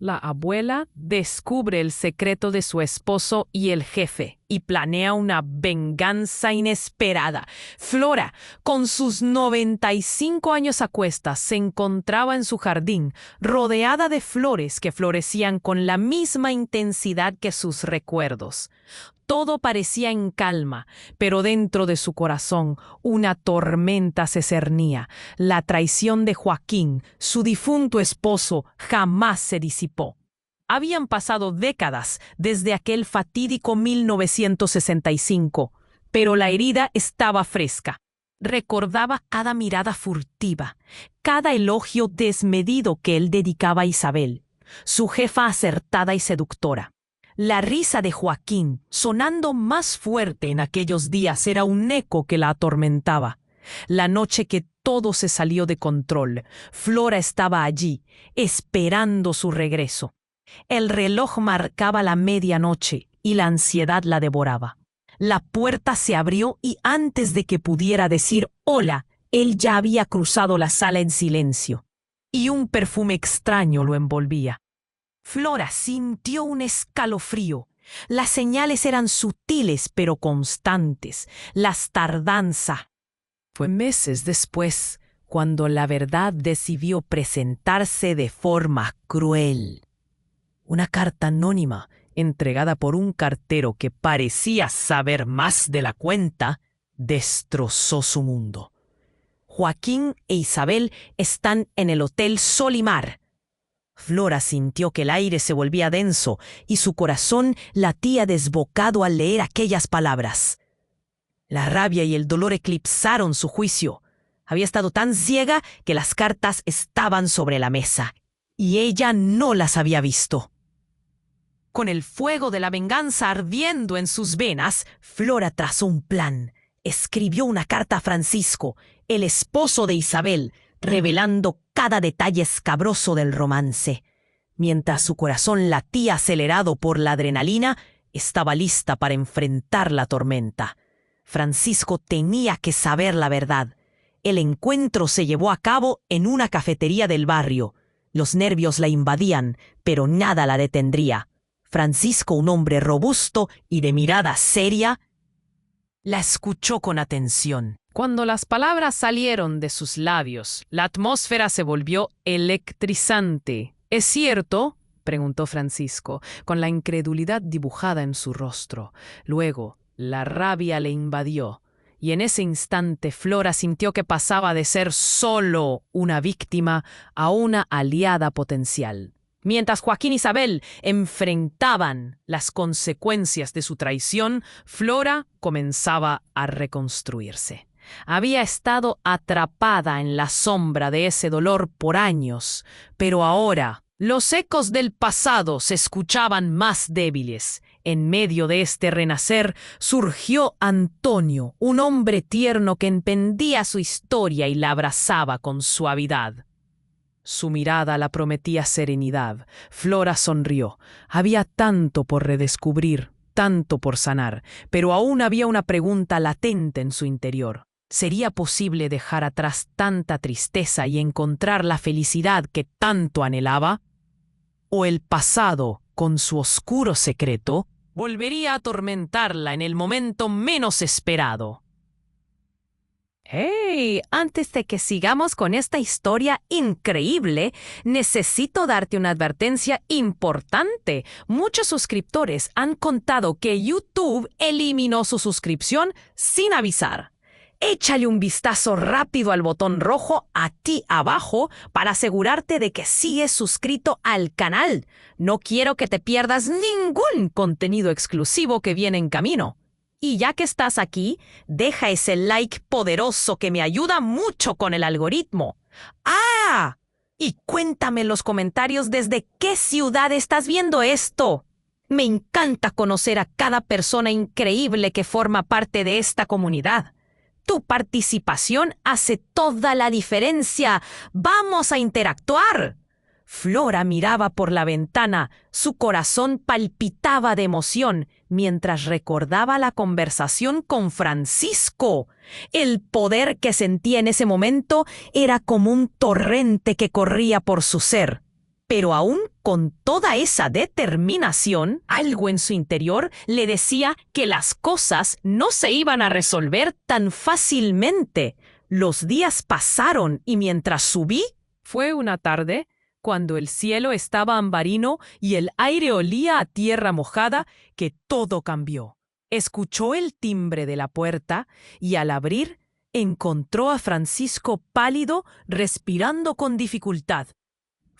La abuela descubre el secreto de su esposo y el jefe y planea una venganza inesperada. Flora, con sus 95 años a cuestas, se encontraba en su jardín, rodeada de flores que florecían con la misma intensidad que sus recuerdos. Todo parecía en calma, pero dentro de su corazón una tormenta se cernía. La traición de Joaquín, su difunto esposo, jamás se disipó. Habían pasado décadas desde aquel fatídico 1965, pero la herida estaba fresca. Recordaba cada mirada furtiva, cada elogio desmedido que él dedicaba a Isabel, su jefa acertada y seductora. La risa de Joaquín, sonando más fuerte en aquellos días, era un eco que la atormentaba. La noche que todo se salió de control, Flora estaba allí, esperando su regreso. El reloj marcaba la medianoche y la ansiedad la devoraba. La puerta se abrió y antes de que pudiera decir hola, él ya había cruzado la sala en silencio, y un perfume extraño lo envolvía. Flora sintió un escalofrío. Las señales eran sutiles pero constantes. Las tardanzas. Fue meses después cuando la verdad decidió presentarse de forma cruel. Una carta anónima, entregada por un cartero que parecía saber más de la cuenta, destrozó su mundo. Joaquín e Isabel están en el Hotel Solimar. Flora sintió que el aire se volvía denso y su corazón latía desbocado al leer aquellas palabras. La rabia y el dolor eclipsaron su juicio. Había estado tan ciega que las cartas estaban sobre la mesa, y ella no las había visto. Con el fuego de la venganza ardiendo en sus venas, Flora trazó un plan. Escribió una carta a Francisco, el esposo de Isabel, revelando cada detalle escabroso del romance. Mientras su corazón latía acelerado por la adrenalina, estaba lista para enfrentar la tormenta. Francisco tenía que saber la verdad. El encuentro se llevó a cabo en una cafetería del barrio. Los nervios la invadían, pero nada la detendría. Francisco, un hombre robusto y de mirada seria, la escuchó con atención. Cuando las palabras salieron de sus labios, la atmósfera se volvió electrizante. ¿Es cierto?, preguntó Francisco, con la incredulidad dibujada en su rostro. Luego, la rabia le invadió, y en ese instante Flora sintió que pasaba de ser solo una víctima a una aliada potencial. Mientras Joaquín y Isabel enfrentaban las consecuencias de su traición, Flora comenzaba a reconstruirse. Había estado atrapada en la sombra de ese dolor por años, pero ahora los ecos del pasado se escuchaban más débiles. En medio de este renacer surgió Antonio, un hombre tierno que entendía su historia y la abrazaba con suavidad. Su mirada la prometía serenidad. Flora sonrió. Había tanto por redescubrir, tanto por sanar, pero aún había una pregunta latente en su interior. ¿Sería posible dejar atrás tanta tristeza y encontrar la felicidad que tanto anhelaba? ¿O el pasado, con su oscuro secreto, volvería a atormentarla en el momento menos esperado? ¡Hey! Antes de que sigamos con esta historia increíble, necesito darte una advertencia importante. Muchos suscriptores han contado que YouTube eliminó su suscripción sin avisar. Échale un vistazo rápido al botón rojo aquí abajo para asegurarte de que sigues suscrito al canal. No quiero que te pierdas ningún contenido exclusivo que viene en camino. Y ya que estás aquí, deja ese like poderoso que me ayuda mucho con el algoritmo. ¡Ah! Y cuéntame en los comentarios desde qué ciudad estás viendo esto. Me encanta conocer a cada persona increíble que forma parte de esta comunidad. Tu participación hace toda la diferencia. ¡Vamos a interactuar! Flora miraba por la ventana. Su corazón palpitaba de emoción mientras recordaba la conversación con Francisco. El poder que sentía en ese momento era como un torrente que corría por su ser. Pero aún con toda esa determinación, algo en su interior le decía que las cosas no se iban a resolver tan fácilmente. Los días pasaron y mientras subí, fue una tarde, cuando el cielo estaba ambarino y el aire olía a tierra mojada, que todo cambió. Escuchó el timbre de la puerta y al abrir, encontró a Francisco pálido, respirando con dificultad.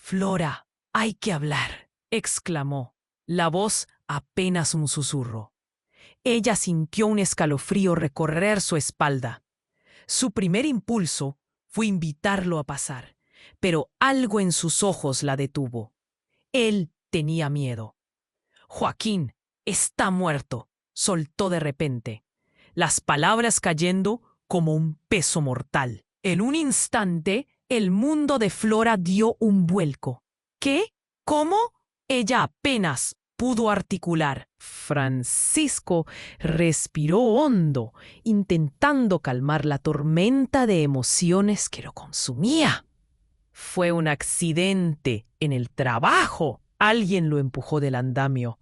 «Flora, hay que hablar», exclamó, la voz apenas un susurro. Ella sintió un escalofrío recorrer su espalda. Su primer impulso fue invitarlo a pasar, pero algo en sus ojos la detuvo. Él tenía miedo. «Joaquín está muerto», soltó de repente, las palabras cayendo como un peso mortal. En un instante, el mundo de Flora dio un vuelco. ¿Qué? ¿Cómo? Ella apenas pudo articular. Francisco respiró hondo, intentando calmar la tormenta de emociones que lo consumía. Fue un accidente en el trabajo. Alguien lo empujó del andamio.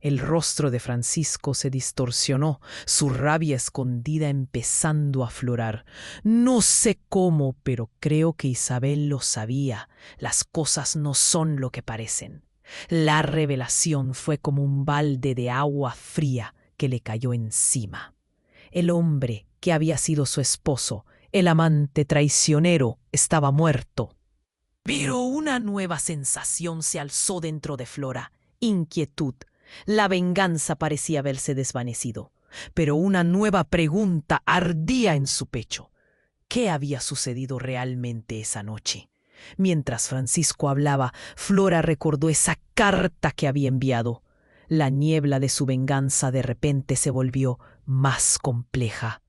El rostro de Francisco se distorsionó, su rabia escondida empezando a aflorar. No sé cómo, pero creo que Isabel lo sabía. Las cosas no son lo que parecen. La revelación fue como un balde de agua fría que le cayó encima. El hombre que había sido su esposo, el amante traicionero, estaba muerto. Pero una nueva sensación se alzó dentro de Flora, inquietud. La venganza parecía haberse desvanecido, pero una nueva pregunta ardía en su pecho. ¿Qué había sucedido realmente esa noche? Mientras Francisco hablaba, Flora recordó esa carta que había enviado. La niebla de su venganza de repente se volvió más compleja.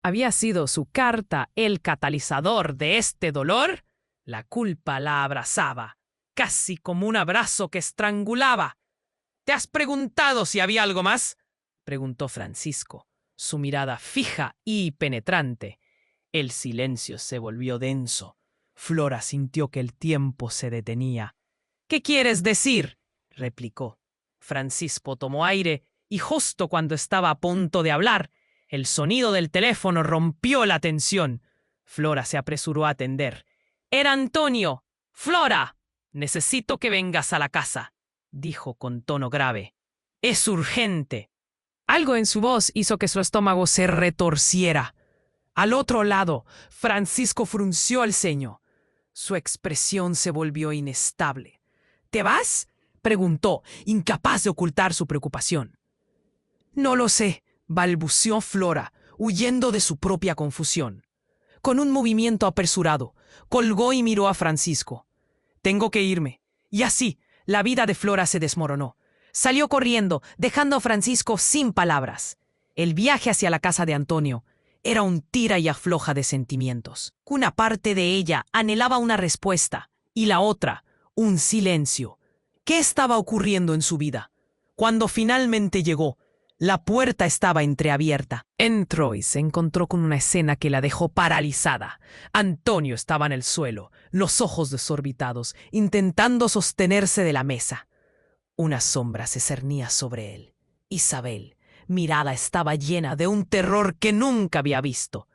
¿Había sido su carta el catalizador de este dolor? La culpa la abrazaba, casi como un abrazo que estrangulaba. ¿Te has preguntado si había algo más?, preguntó Francisco, su mirada fija y penetrante. El silencio se volvió denso. Flora sintió que el tiempo se detenía. «¿Qué quieres decir?», replicó. Francisco tomó aire y justo cuando estaba a punto de hablar, el sonido del teléfono rompió la tensión. Flora se apresuró a atender. «Era Antonio. Flora, necesito que vengas a la casa», dijo con tono grave. «Es urgente». Algo en su voz hizo que su estómago se retorciera. Al otro lado, Francisco frunció el ceño. Su expresión se volvió inestable. «¿Te vas?», preguntó, incapaz de ocultar su preocupación. «No lo sé», balbuceó Flora, huyendo de su propia confusión. Con un movimiento apresurado, colgó y miró a Francisco. «Tengo que irme». Y así, la vida de Flora se desmoronó. Salió corriendo, dejando a Francisco sin palabras. El viaje hacia la casa de Antonio era un tira y afloja de sentimientos. Una parte de ella anhelaba una respuesta y la otra, un silencio. ¿Qué estaba ocurriendo en su vida? Cuando finalmente llegó, la puerta estaba entreabierta. Entró y se encontró con una escena que la dejó paralizada. Antonio estaba en el suelo, los ojos desorbitados, intentando sostenerse de la mesa. Una sombra se cernía sobre él. Isabel, mirada, estaba llena de un terror que nunca había visto.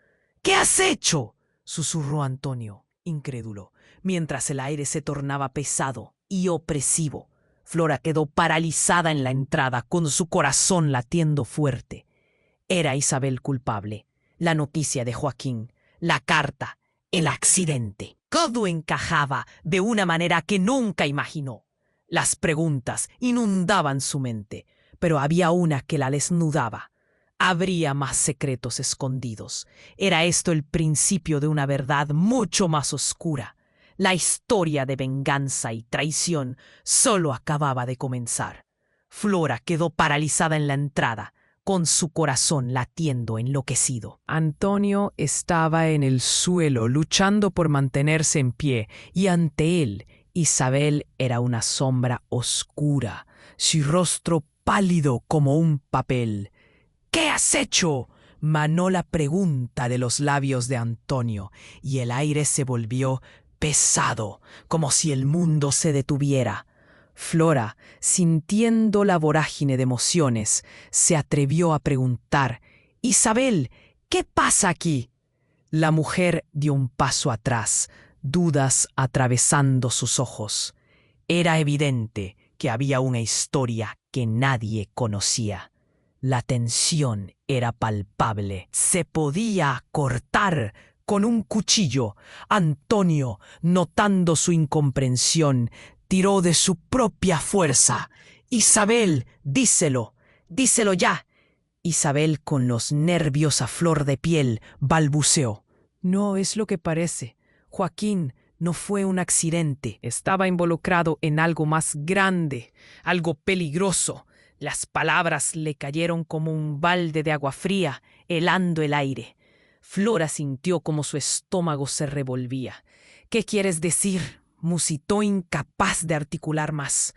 «¿Qué has hecho?», susurró Antonio, incrédulo, mientras el aire se tornaba pesado y opresivo. Flora quedó paralizada en la entrada, con su corazón latiendo fuerte. Era Isabel culpable. La noticia de Joaquín, la carta, el accidente. Todo encajaba de una manera que nunca imaginó. Las preguntas inundaban su mente, pero había una que la desnudaba. Habría más secretos escondidos. Era esto el principio de una verdad mucho más oscura. La historia de venganza y traición solo acababa de comenzar. Flora quedó paralizada en la entrada, con su corazón latiendo enloquecido. Antonio estaba en el suelo, luchando por mantenerse en pie, y ante él, Isabel era una sombra oscura, su rostro pálido como un papel. «¿Qué has hecho?», manó la pregunta de los labios de Antonio, y el aire se volvió pesado, como si el mundo se detuviera. Flora, sintiendo la vorágine de emociones, se atrevió a preguntar: «Isabel, ¿qué pasa aquí?». La mujer dio un paso atrás, dudas atravesando sus ojos. Era evidente que había una historia que nadie conocía. La tensión era palpable. Se podía cortar con un cuchillo. Antonio, notando su incomprensión, tiró de su propia fuerza. «Isabel, díselo, díselo ya». Isabel, con los nervios a flor de piel, balbuceó: «No es lo que parece. Joaquín no fue un accidente. Estaba involucrado en algo más grande, algo peligroso». Las palabras le cayeron como un balde de agua fría, helando el aire. Flora sintió como su estómago se revolvía. «¿Qué quieres decir?», musitó, incapaz de articular más.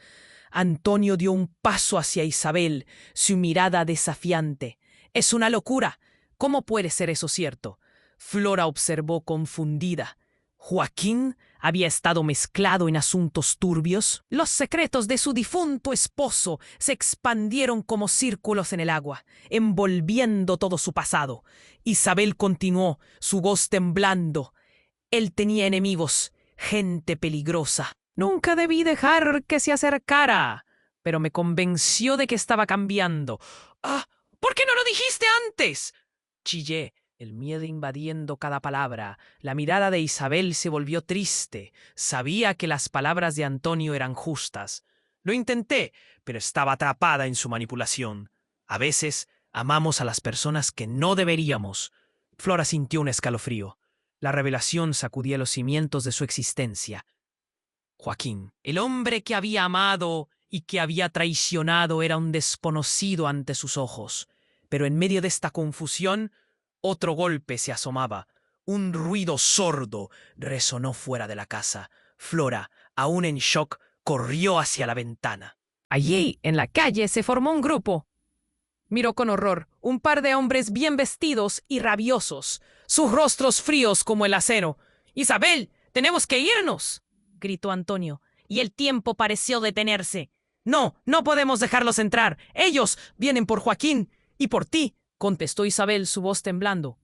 Antonio dio un paso hacia Isabel, su mirada desafiante. «Es una locura. ¿Cómo puede ser eso cierto?». Flora observó confundida. ¿Joaquín había estado mezclado en asuntos turbios? Los secretos de su difunto esposo se expandieron como círculos en el agua, envolviendo todo su pasado. Isabel continuó, su voz temblando. «Él tenía enemigos, gente peligrosa. Nunca debí dejar que se acercara, pero me convenció de que estaba cambiando». «¡Ah! ¿Por qué no lo dijiste antes?», chillé, el miedo invadiendo cada palabra. La mirada de Isabel se volvió triste. Sabía que las palabras de Antonio eran justas. Lo intenté, pero estaba atrapada en su manipulación. A veces amamos a las personas que no deberíamos. Flora sintió un escalofrío. La revelación sacudía los cimientos de su existencia. Joaquín, el hombre que había amado y que había traicionado, era un desconocido ante sus ojos. Pero en medio de esta confusión, otro golpe se asomaba. Un ruido sordo resonó fuera de la casa. Flora, aún en shock, corrió hacia la ventana. Allí, en la calle, se formó un grupo. Miró con horror un par de hombres bien vestidos y rabiosos, sus rostros fríos como el acero. «¡Isabel, tenemos que irnos!», gritó Antonio, y el tiempo pareció detenerse. «No, no podemos dejarlos entrar. Ellos vienen por Joaquín y por ti», contestó Isabel, su voz temblando.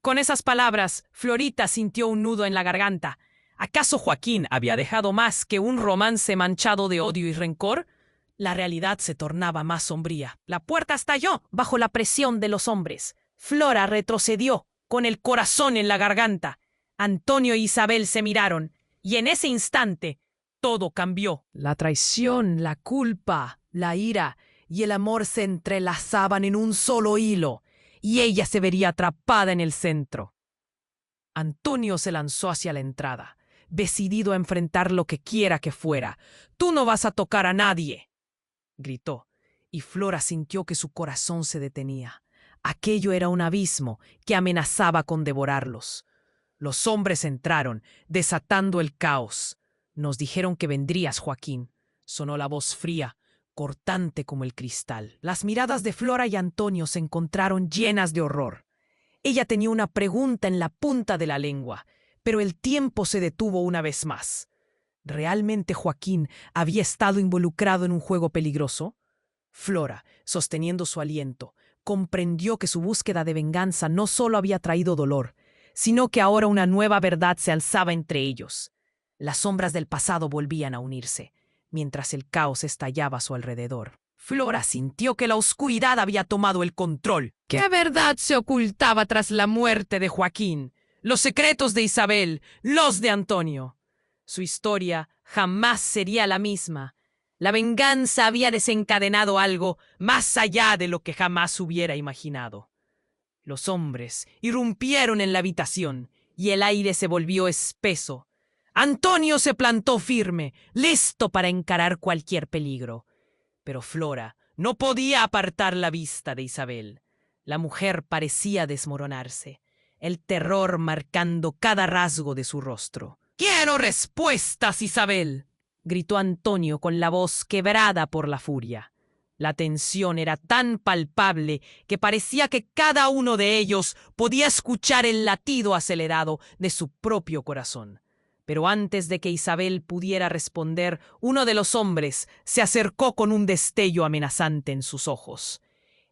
Con esas palabras, Florita sintió un nudo en la garganta. ¿Acaso Joaquín había dejado más que un romance manchado de odio y rencor? La realidad se tornaba más sombría. La puerta estalló bajo la presión de los hombres. Flora retrocedió, con el corazón en la garganta. Antonio e Isabel se miraron, y en ese instante todo cambió. La traición, la culpa, la ira y el amor se entrelazaban en un solo hilo, y ella se vería atrapada en el centro. Antonio se lanzó hacia la entrada, decidido a enfrentar lo que quiera que fuera. «Tú no vas a tocar a nadie», gritó, y Flora sintió que su corazón se detenía. Aquello era un abismo que amenazaba con devorarlos. Los hombres entraron, desatando el caos. «Nos dijeron que vendrías, Joaquín», sonó la voz fría, cortante como el cristal. Las miradas de Flora y Antonio se encontraron llenas de horror. Ella tenía una pregunta en la punta de la lengua, pero el tiempo se detuvo una vez más. ¿Realmente Joaquín había estado involucrado en un juego peligroso? Flora, sosteniendo su aliento, comprendió que su búsqueda de venganza no solo había traído dolor, sino que ahora una nueva verdad se alzaba entre ellos. Las sombras del pasado volvían a unirse, mientras el caos estallaba a su alrededor. Flora sintió que la oscuridad había tomado el control. ¿Qué verdad se ocultaba tras la muerte de Joaquín? Los secretos de Isabel, los de Antonio. Su historia jamás sería la misma. La venganza había desencadenado algo más allá de lo que jamás hubiera imaginado. Los hombres irrumpieron en la habitación y el aire se volvió espeso. Antonio se plantó firme, listo para encarar cualquier peligro. Pero Flora no podía apartar la vista de Isabel. La mujer parecía desmoronarse, el terror marcando cada rasgo de su rostro. «¡Quiero respuestas, Isabel!», gritó Antonio con la voz quebrada por la furia. La tensión era tan palpable que parecía que cada uno de ellos podía escuchar el latido acelerado de su propio corazón. Pero antes de que Isabel pudiera responder, uno de los hombres se acercó con un destello amenazante en sus ojos.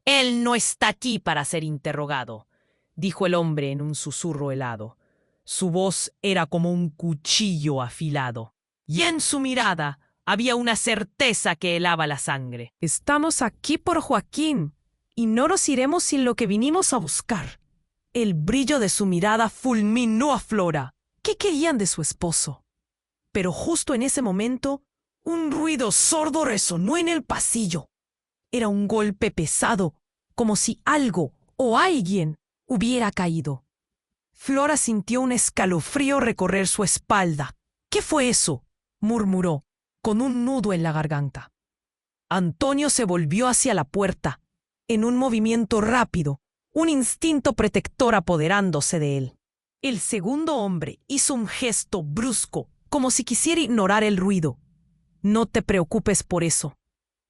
«Él no está aquí para ser interrogado», dijo el hombre en un susurro helado. Su voz era como un cuchillo afilado, y en su mirada había una certeza que helaba la sangre. «Estamos aquí por Joaquín, y no nos iremos sin lo que vinimos a buscar». El brillo de su mirada fulminó a Flora. ¿Qué querían de su esposo? Pero justo en ese momento, un ruido sordo resonó en el pasillo. Era un golpe pesado, como si algo o alguien hubiera caído. Flora sintió un escalofrío recorrer su espalda. «¿Qué fue eso?», murmuró, con un nudo en la garganta. Antonio se volvió hacia la puerta, en un movimiento rápido, un instinto protector apoderándose de él. El segundo hombre hizo un gesto brusco, como si quisiera ignorar el ruido. «No te preocupes por eso.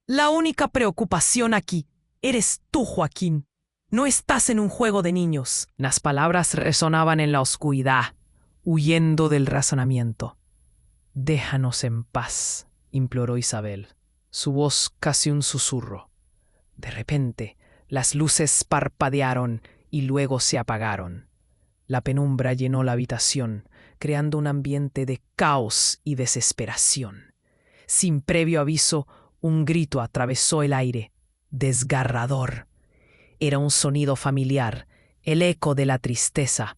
La única preocupación aquí eres tú, Joaquín. No estás en un juego de niños». Las palabras resonaban en la oscuridad, huyendo del razonamiento. «Déjanos en paz», imploró Isabel, su voz casi un susurro. De repente, las luces parpadearon y luego se apagaron. La penumbra llenó la habitación, creando un ambiente de caos y desesperación. Sin previo aviso, un grito atravesó el aire, desgarrador. Era un sonido familiar, el eco de la tristeza,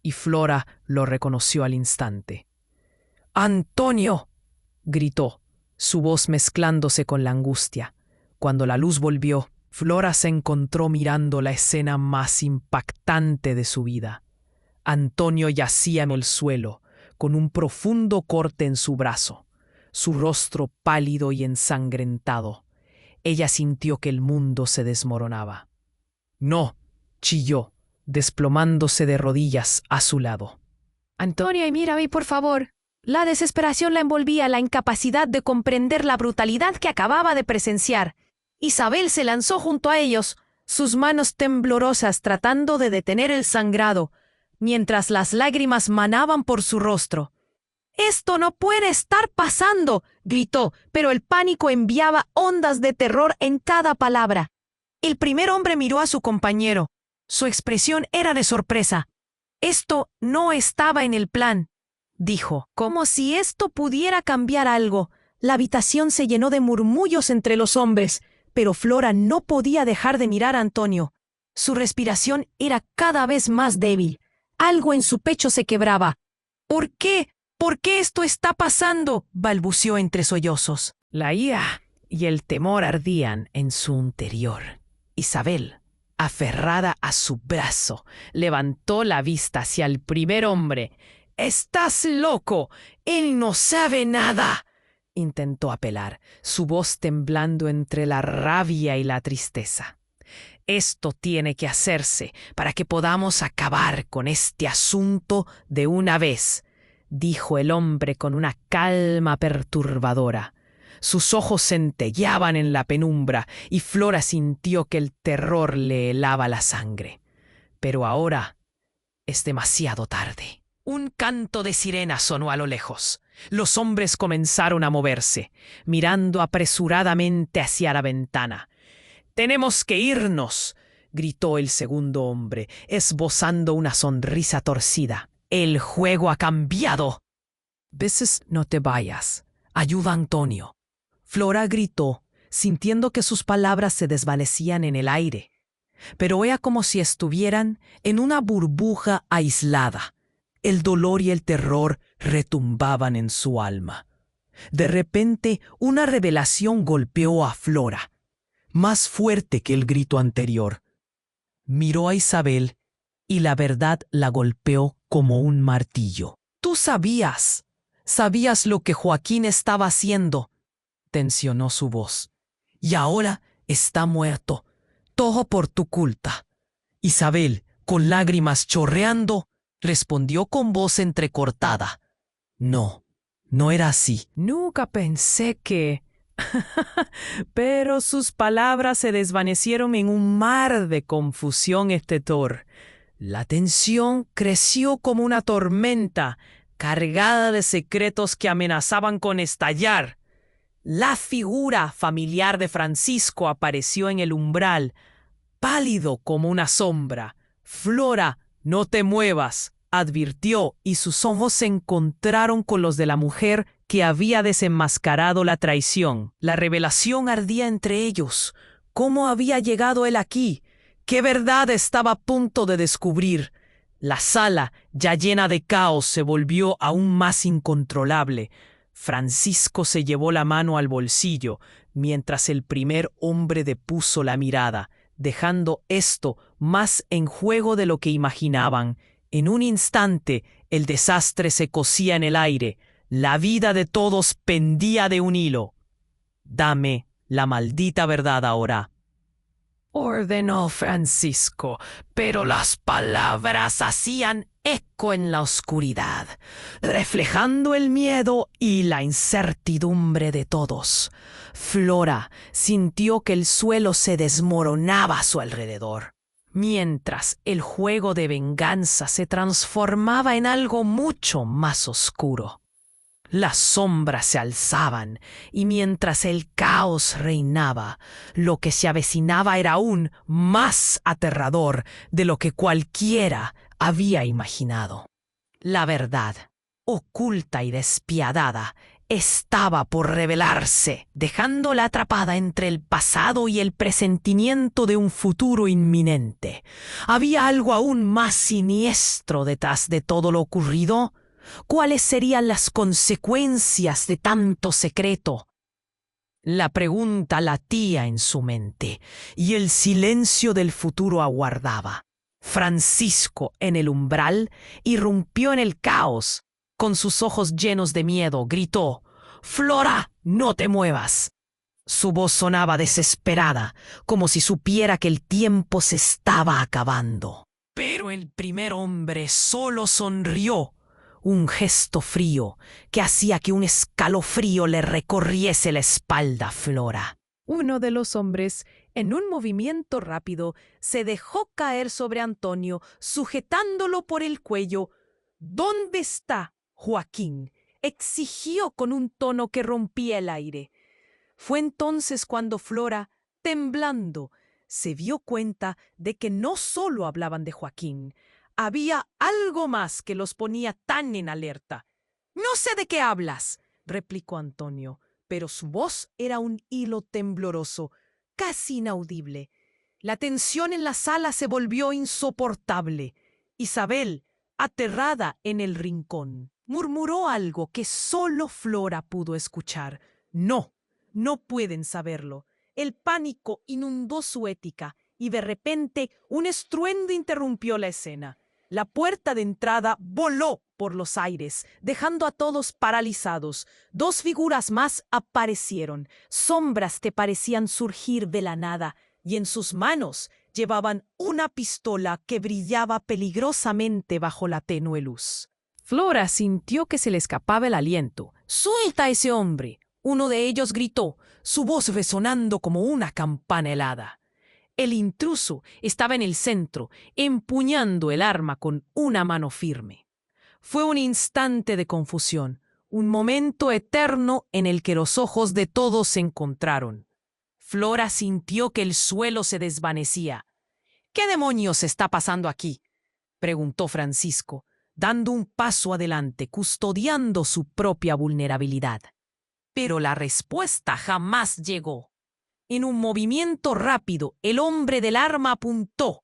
y Flora lo reconoció al instante. «¡Antonio!», gritó, su voz mezclándose con la angustia. Cuando la luz volvió, Flora se encontró mirando la escena más impactante de su vida. Antonio yacía en el suelo, con un profundo corte en su brazo, su rostro pálido y ensangrentado. Ella sintió que el mundo se desmoronaba. «No», chilló, desplomándose de rodillas a su lado. «Antonio, mírame, por favor». La desesperación la envolvía, la incapacidad de comprender la brutalidad que acababa de presenciar. Isabel se lanzó junto a ellos, sus manos temblorosas tratando de detener el sangrado, mientras las lágrimas manaban por su rostro. «¡Esto no puede estar pasando!», gritó, pero el pánico enviaba ondas de terror en cada palabra. El primer hombre miró a su compañero. Su expresión era de sorpresa. «Esto no estaba en el plan», dijo, como si esto pudiera cambiar algo. La habitación se llenó de murmullos entre los hombres, pero Flora no podía dejar de mirar a Antonio. Su respiración era cada vez más débil. Algo en su pecho se quebraba. «¿Por qué? ¿Por qué esto está pasando?», balbuceó entre sollozos. La ira y el temor ardían en su interior. Isabel, aferrada a su brazo, levantó la vista hacia el primer hombre. «¡Estás loco! ¡Él no sabe nada!», intentó apelar, su voz temblando entre la rabia y la tristeza. «Esto tiene que hacerse para que podamos acabar con este asunto de una vez», dijo el hombre con una calma perturbadora. Sus ojos centelleaban en la penumbra y Flora sintió que el terror le helaba la sangre. Pero ahora es demasiado tarde. Un canto de sirena sonó a lo lejos. Los hombres comenzaron a moverse, mirando apresuradamente hacia la ventana. «¡Tenemos que irnos!», gritó el segundo hombre, esbozando una sonrisa torcida. «El juego ha cambiado». «Veces no te vayas. Ayuda a Antonio», Flora gritó, sintiendo que sus palabras se desvanecían en el aire. Pero era como si estuvieran en una burbuja aislada. El dolor y el terror retumbaban en su alma. De repente, una revelación golpeó a Flora, más fuerte que el grito anterior. Miró a Isabel y la verdad la golpeó como un martillo. «Tú sabías lo que Joaquín estaba haciendo», tensionó su voz. «Y ahora está muerto. Todo por tu culpa». Isabel, con lágrimas chorreando, respondió con voz entrecortada. «No, no era así». «Nunca pensé que...» Pero sus palabras se desvanecieron en un mar de confusión estetor. La tensión creció como una tormenta, cargada de secretos que amenazaban con estallar. La figura familiar de Francisco apareció en el umbral, pálido como una sombra. «Flora, no te muevas», advirtió, y sus ojos se encontraron con los de la mujer que había desenmascarado la traición. La revelación ardía entre ellos. ¿Cómo había llegado él aquí? ¿Qué verdad estaba a punto de descubrir? La sala, ya llena de caos, se volvió aún más incontrolable. Francisco se llevó la mano al bolsillo, mientras el primer hombre depuso la mirada, dejando esto más en juego de lo que imaginaban. En un instante, el desastre se cosía en el aire. La vida de todos pendía de un hilo. «Dame la maldita verdad ahora», ordenó Francisco, pero las palabras hacían eco en la oscuridad, reflejando el miedo y la incertidumbre de todos. Flora sintió que el suelo se desmoronaba a su alrededor, mientras el juego de venganza se transformaba en algo mucho más oscuro. Las sombras se alzaban, y mientras el caos reinaba, lo que se avecinaba era aún más aterrador de lo que cualquiera había imaginado. La verdad, oculta y despiadada, estaba por revelarse, dejándola atrapada entre el pasado y el presentimiento de un futuro inminente. ¿Había algo aún más siniestro detrás de todo lo ocurrido? ¿Cuáles serían las consecuencias de tanto secreto? La pregunta latía en su mente, y el silencio del futuro aguardaba. Francisco, en el umbral, irrumpió en el caos. Con sus ojos llenos de miedo, gritó: «¡Flora, no te muevas!». Su voz sonaba desesperada, como si supiera que el tiempo se estaba acabando. Pero el primer hombre solo sonrió, un gesto frío que hacía que un escalofrío le recorriese la espalda a Flora. Uno de los hombres, en un movimiento rápido, se dejó caer sobre Antonio, sujetándolo por el cuello. «¿Dónde está Joaquín?», exigió con un tono que rompía el aire. Fue entonces cuando Flora, temblando, se dio cuenta de que no solo hablaban de Joaquín. Había algo más que los ponía tan en alerta. «No sé de qué hablas», replicó Antonio, pero su voz era un hilo tembloroso, casi inaudible. La tensión en la sala se volvió insoportable. Isabel, aterrada en el rincón, murmuró algo que solo Flora pudo escuchar. «No, no pueden saberlo». El pánico inundó su ética y de repente un estruendo interrumpió la escena. La puerta de entrada voló por los aires, dejando a todos paralizados. Dos figuras más aparecieron, sombras que parecían surgir de la nada, y en sus manos llevaban una pistola que brillaba peligrosamente bajo la tenue luz. Flora sintió que se le escapaba el aliento. «¡Suelta a ese hombre!», uno de ellos gritó, su voz resonando como una campana helada. El intruso estaba en el centro, empuñando el arma con una mano firme. Fue un instante de confusión, un momento eterno en el que los ojos de todos se encontraron. Flora sintió que el suelo se desvanecía. «¿Qué demonios está pasando aquí?», preguntó Francisco, dando un paso adelante, custodiando su propia vulnerabilidad. Pero la respuesta jamás llegó. En un movimiento rápido, el hombre del arma apuntó.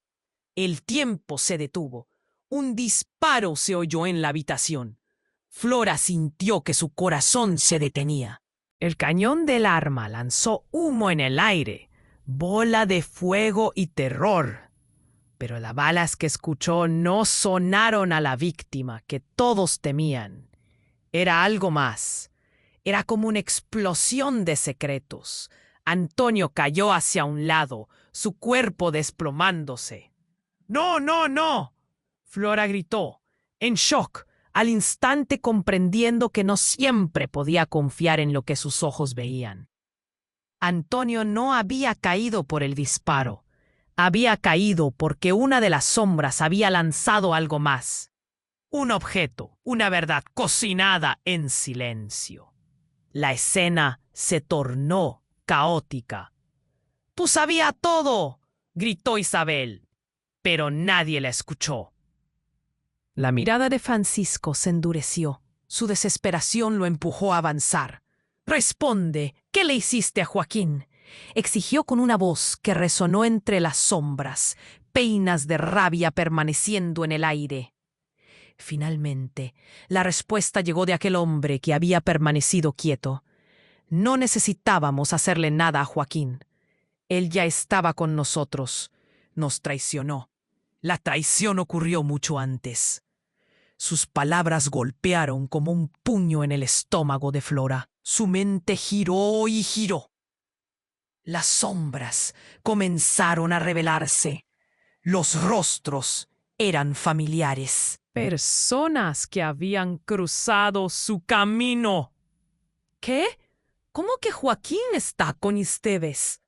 El tiempo se detuvo. Un disparo se oyó en la habitación. Flora sintió que su corazón se detenía. El cañón del arma lanzó humo en el aire, bola de fuego y terror. Pero las balas que escuchó no sonaron a la víctima que todos temían. Era algo más. Era como una explosión de secretos. Antonio cayó hacia un lado, su cuerpo desplomándose. «¡No, no, no!», Flora gritó, en shock, al instante comprendiendo que no siempre podía confiar en lo que sus ojos veían. Antonio no había caído por el disparo. Había caído porque una de las sombras había lanzado algo más. Un objeto, una verdad cocinada en silencio. La escena se tornó caótica. «¡Tú sabías todo!», gritó Isabel, pero nadie la escuchó. La mirada de Francisco se endureció. Su desesperación lo empujó a avanzar. «Responde, ¿qué le hiciste a Joaquín?», exigió con una voz que resonó entre las sombras, peinas de rabia permaneciendo en el aire. Finalmente, la respuesta llegó de aquel hombre que había permanecido quieto. No necesitábamos hacerle nada a Joaquín. Él ya estaba con nosotros. Nos traicionó. La traición ocurrió mucho antes. Sus palabras golpearon como un puño en el estómago de Flora. Su mente giró y giró. Las sombras comenzaron a revelarse. Los rostros eran familiares. Personas que habían cruzado su camino. ¿Qué? ¿Cómo que Joaquín está con ustedes?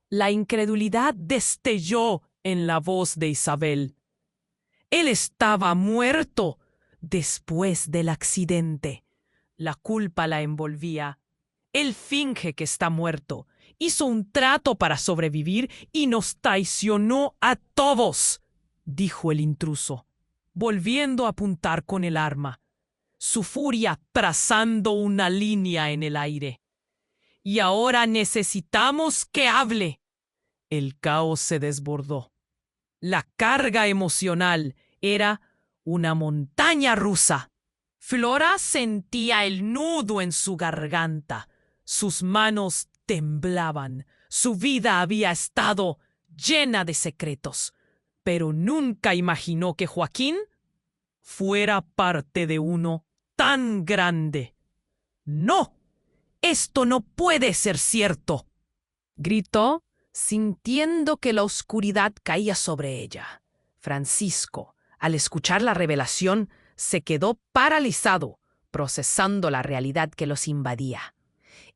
La incredulidad destelló en la voz de Isabel. Él estaba muerto después del accidente. La culpa la envolvía. Él finge que está muerto. Hizo un trato para sobrevivir y nos traicionó a todos, dijo el intruso, volviendo a apuntar con el arma, su furia trazando una línea en el aire. «Y ahora necesitamos que hable». El caos se desbordó. La carga emocional era una montaña rusa. Flora sentía el nudo en su garganta. Sus manos temblaban. Su vida había estado llena de secretos, pero nunca imaginó que Joaquín fuera parte de uno tan grande. «¡No! ¡Esto no puede ser cierto!», gritó, sintiendo que la oscuridad caía sobre ella. Francisco, al escuchar la revelación, se quedó paralizado, procesando la realidad que los invadía.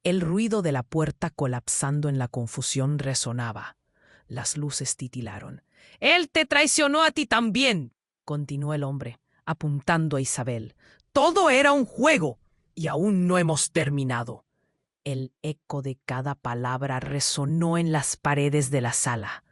El ruido de la puerta colapsando en la confusión resonaba. Las luces titilaron. «Él te traicionó a ti también», continuó el hombre, apuntando a Isabel. «Todo era un juego y aún no hemos terminado». El eco de cada palabra resonó en las paredes de la sala.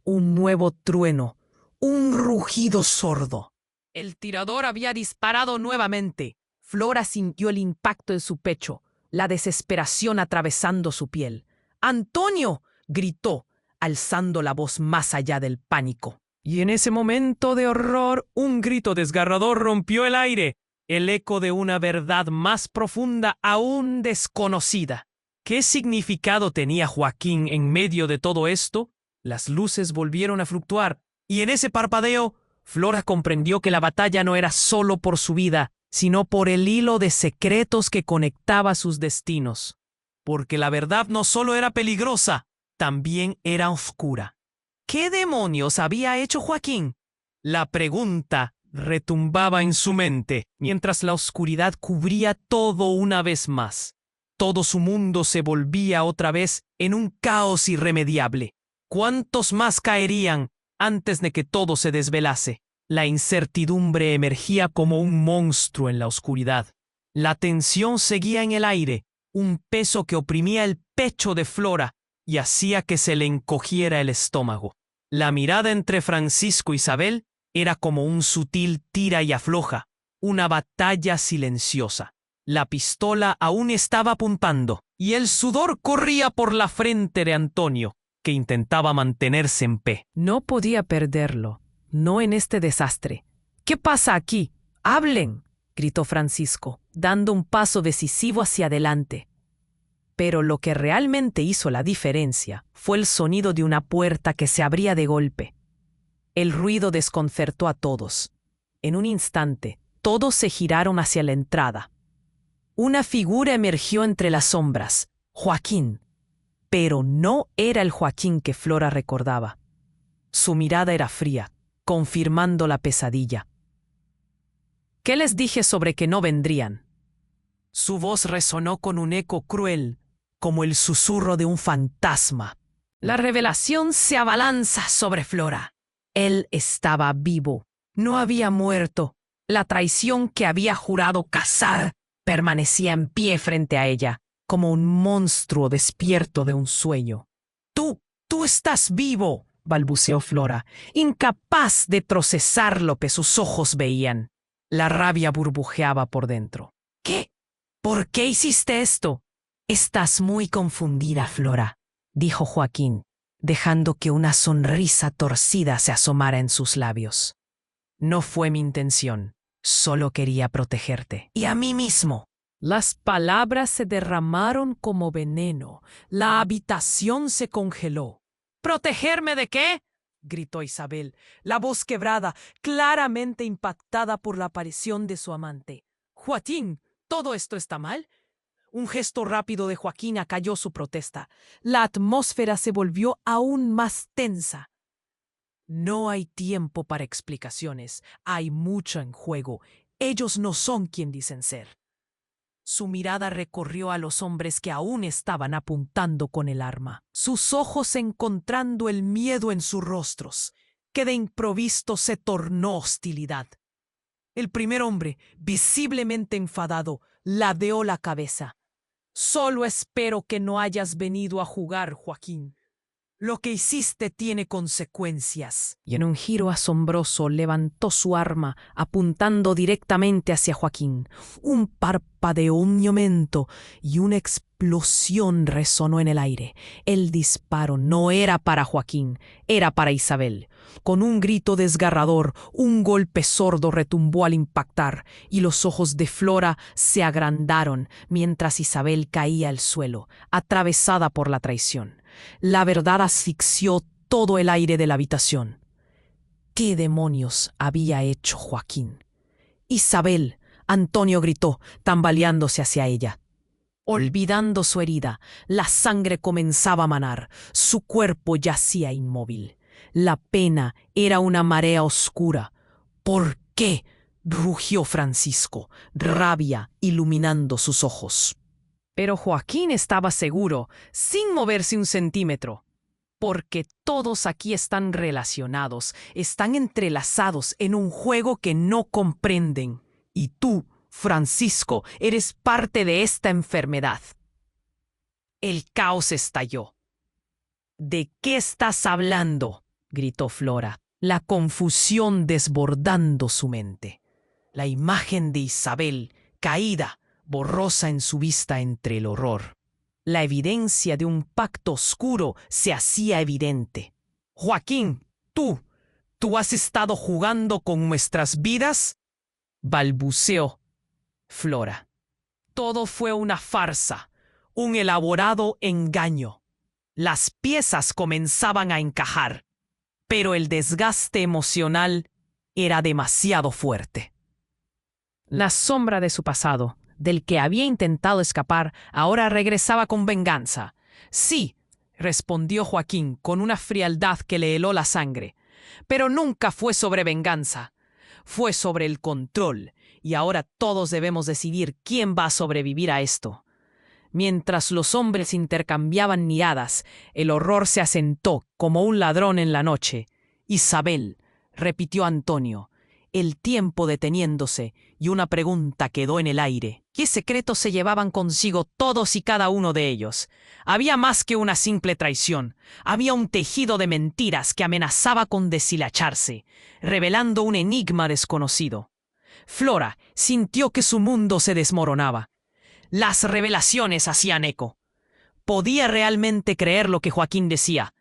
Un nuevo trueno, un rugido sordo. El tirador había disparado nuevamente. Flora sintió el impacto en su pecho, la desesperación atravesando su piel. «¡Antonio!», gritó, alzando la voz más allá del pánico. Y en ese momento de horror, un grito desgarrador rompió el aire, el eco de una verdad más profunda aún desconocida. ¿Qué significado tenía Joaquín en medio de todo esto? Las luces volvieron a fluctuar, y en ese parpadeo, Flora comprendió que la batalla no era solo por su vida, sino por el hilo de secretos que conectaba sus destinos. Porque la verdad no solo era peligrosa, también era oscura. ¿Qué demonios había hecho Joaquín? La pregunta retumbaba en su mente, mientras la oscuridad cubría todo una vez más. Todo su mundo se volvía otra vez en un caos irremediable. ¿Cuántos más caerían antes de que todo se desvelase? La incertidumbre emergía como un monstruo en la oscuridad. La tensión seguía en el aire, un peso que oprimía el pecho de Flora y hacía que se le encogiera el estómago. La mirada entre Francisco y Isabel era como un sutil tira y afloja, una batalla silenciosa. La pistola aún estaba apuntando, y el sudor corría por la frente de Antonio, que intentaba mantenerse en pie. No podía perderlo, no en este desastre. «¿Qué pasa aquí? ¡Hablen!», gritó Francisco, dando un paso decisivo hacia adelante. Pero lo que realmente hizo la diferencia fue el sonido de una puerta que se abría de golpe. El ruido desconcertó a todos. En un instante, todos se giraron hacia la entrada. Una figura emergió entre las sombras, Joaquín. Pero no era el Joaquín que Flora recordaba. Su mirada era fría, confirmando la pesadilla. «¿Qué les dije sobre que no vendrían?». Su voz resonó con un eco cruel, como el susurro de un fantasma. La revelación se abalanza sobre Flora. Él estaba vivo, no había muerto. La traición que había jurado cazar permanecía en pie frente a ella, como un monstruo despierto de un sueño. Tú estás vivo, balbuceó Flora, incapaz de procesar lo que sus ojos veían. La rabia burbujeaba por dentro. ¿Qué? ¿Por qué hiciste esto? Estás muy confundida, Flora, dijo Joaquín, dejando que una sonrisa torcida se asomara en sus labios. No fue mi intención. Solo quería protegerte. Y a mí mismo. Las palabras se derramaron como veneno. La habitación se congeló. ¿Protegerme de qué? Gritó Isabel, la voz quebrada, claramente impactada por la aparición de su amante. Joaquín, ¿todo esto está mal? Un gesto rápido de Joaquín acalló su protesta. La atmósfera se volvió aún más tensa. No hay tiempo para explicaciones. Hay mucho en juego. Ellos no son quien dicen ser. Su mirada recorrió a los hombres que aún estaban apuntando con el arma, sus ojos encontrando el miedo en sus rostros, que de improviso se tornó hostilidad. El primer hombre, visiblemente enfadado, ladeó la cabeza. Solo espero que no hayas venido a jugar, Joaquín. Lo que hiciste tiene consecuencias. Y en un giro asombroso levantó su arma, apuntando directamente hacia Joaquín. Un parpadeo, un momento, y una explosión resonó en el aire. El disparo no era para Joaquín, era para Isabel. Con un grito desgarrador, un golpe sordo retumbó al impactar, y los ojos de Flora se agrandaron mientras Isabel caía al suelo, atravesada por la traición. La verdad asfixió todo el aire de la habitación. ¿Qué demonios había hecho Joaquín? Isabel, Antonio gritó, tambaleándose hacia ella. Olvidando su herida, la sangre comenzaba a manar, su cuerpo yacía inmóvil. La pena era una marea oscura. ¿Por qué? Rugió Francisco, rabia iluminando sus ojos. Pero Joaquín estaba seguro, sin moverse un centímetro. Porque todos aquí están relacionados, están entrelazados en un juego que no comprenden. Y tú, Francisco, eres parte de esta enfermedad. El caos estalló. ¿De qué estás hablando?, gritó Flora, la confusión desbordando su mente. La imagen de Isabel, caída, borrosa en su vista entre el horror. La evidencia de un pacto oscuro se hacía evidente. Joaquín, ¿tú has estado jugando con nuestras vidas?, balbuceó Flora. Todo fue una farsa, un elaborado engaño. Las piezas comenzaban a encajar, pero el desgaste emocional era demasiado fuerte. La sombra de su pasado, del que había intentado escapar, ahora regresaba con venganza. Sí, respondió Joaquín con una frialdad que le heló la sangre, pero nunca fue sobre venganza. Fue sobre el control, y ahora todos debemos decidir quién va a sobrevivir a esto. Mientras los hombres intercambiaban miradas, el horror se asentó como un ladrón en la noche. Isabel, repitió Antonio, el tiempo deteniéndose, y una pregunta quedó en el aire. ¿Qué secretos se llevaban consigo todos y cada uno de ellos? Había más que una simple traición. Había un tejido de mentiras que amenazaba con deshilacharse, revelando un enigma desconocido. Flora sintió que su mundo se desmoronaba. Las revelaciones hacían eco. Podía realmente creer lo que Joaquín decía.